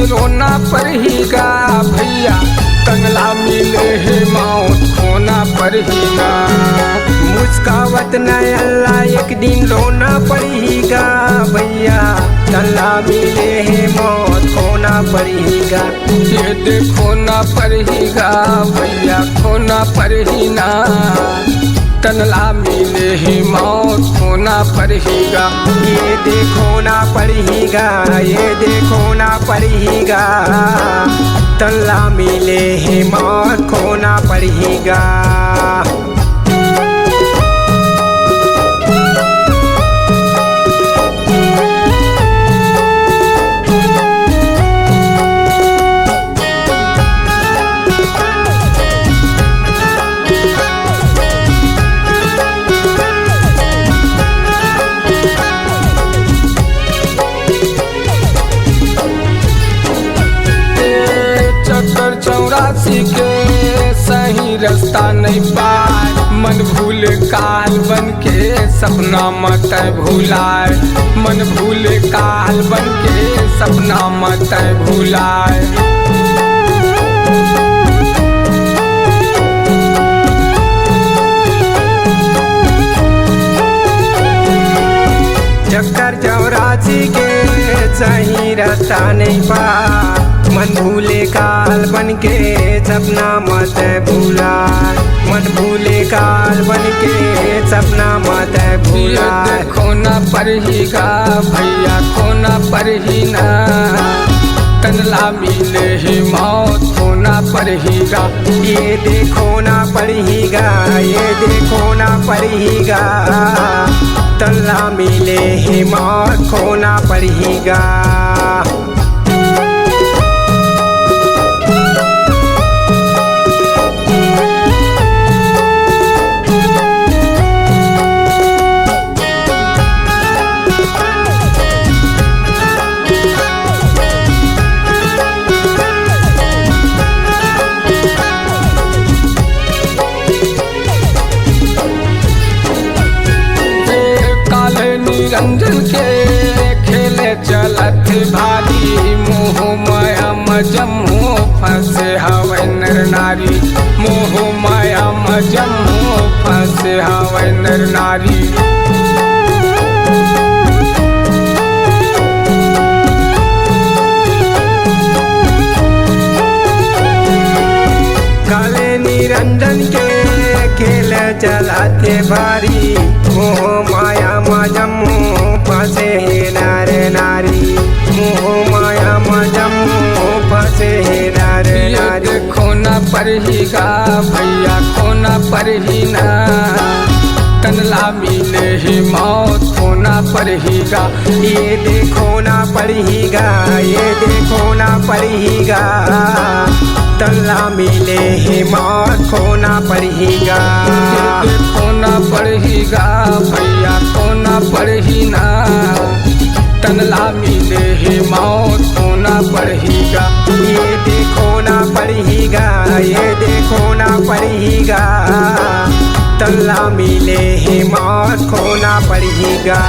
रोना पड़ेगा भैया, कंगला मिले है मौत खोना पड़ेगा। मुस्कावत न अल्लाह एक दिन रोना पड़ेगा भैया, कंगला मिले है मौत खोना पड़ेगा। ये देखो ना पड़ेगा भैया, खोना पड़ेगा। तनला मिले ही मौत खोना पड़ेगा। ये देखो ना पड़ेगा, ये देखो ना पड़ेगा, तनला मिले है मौत खोना पड़ेगा। चौरासी के सही रास्ता नहीं पाए, मन भूल काल बन के सपना मत भूलाए। मन भूल काल बन के सपना मत भूलाए। चक्कर चौरासी के सही रास्ता नहीं पा, मन भूले काल बन के सपना मत भूला। मन भूले काल बन के सपना मत भूला। खोना पड़ेगा भैया, खोना पड़ेगा। तनला मिले ही मौत खोना पड़ेगा। ये देखो ना पड़ेगा, ये देखो ना पड़ेगा, तनला मिले ही मौत खोना पड़ेगा। निरंजन के खेले चलत भारी, मोह माया मजमो फंसे हवे नर नारी। मोह माया मजमो फंसे हवे नर नारी। काले निरंजन के खेल चलाते भारी, मोह माया मजमो फंसे है नर नारी। मोह माया मजमो फंसे है नर नारी। खोना पड़ेगा भैया, खोना पड़ेगा। तनला मिले ही मौत खोना पड़ेगा। ये देखो ना पड़ेगा, ये देखो ना पड़ेगा, तनला मिले ही मौत खोना पड़ेगा। खोना पड़ेगा भैया, खोना पड़ेगा। तनला मिले ही मौत खोना पड़ेगा। ये देखो ना पड़ेगा, ये देखो ना पड़ेगा, तनला मिले ही मौत खोना पड़ेगा।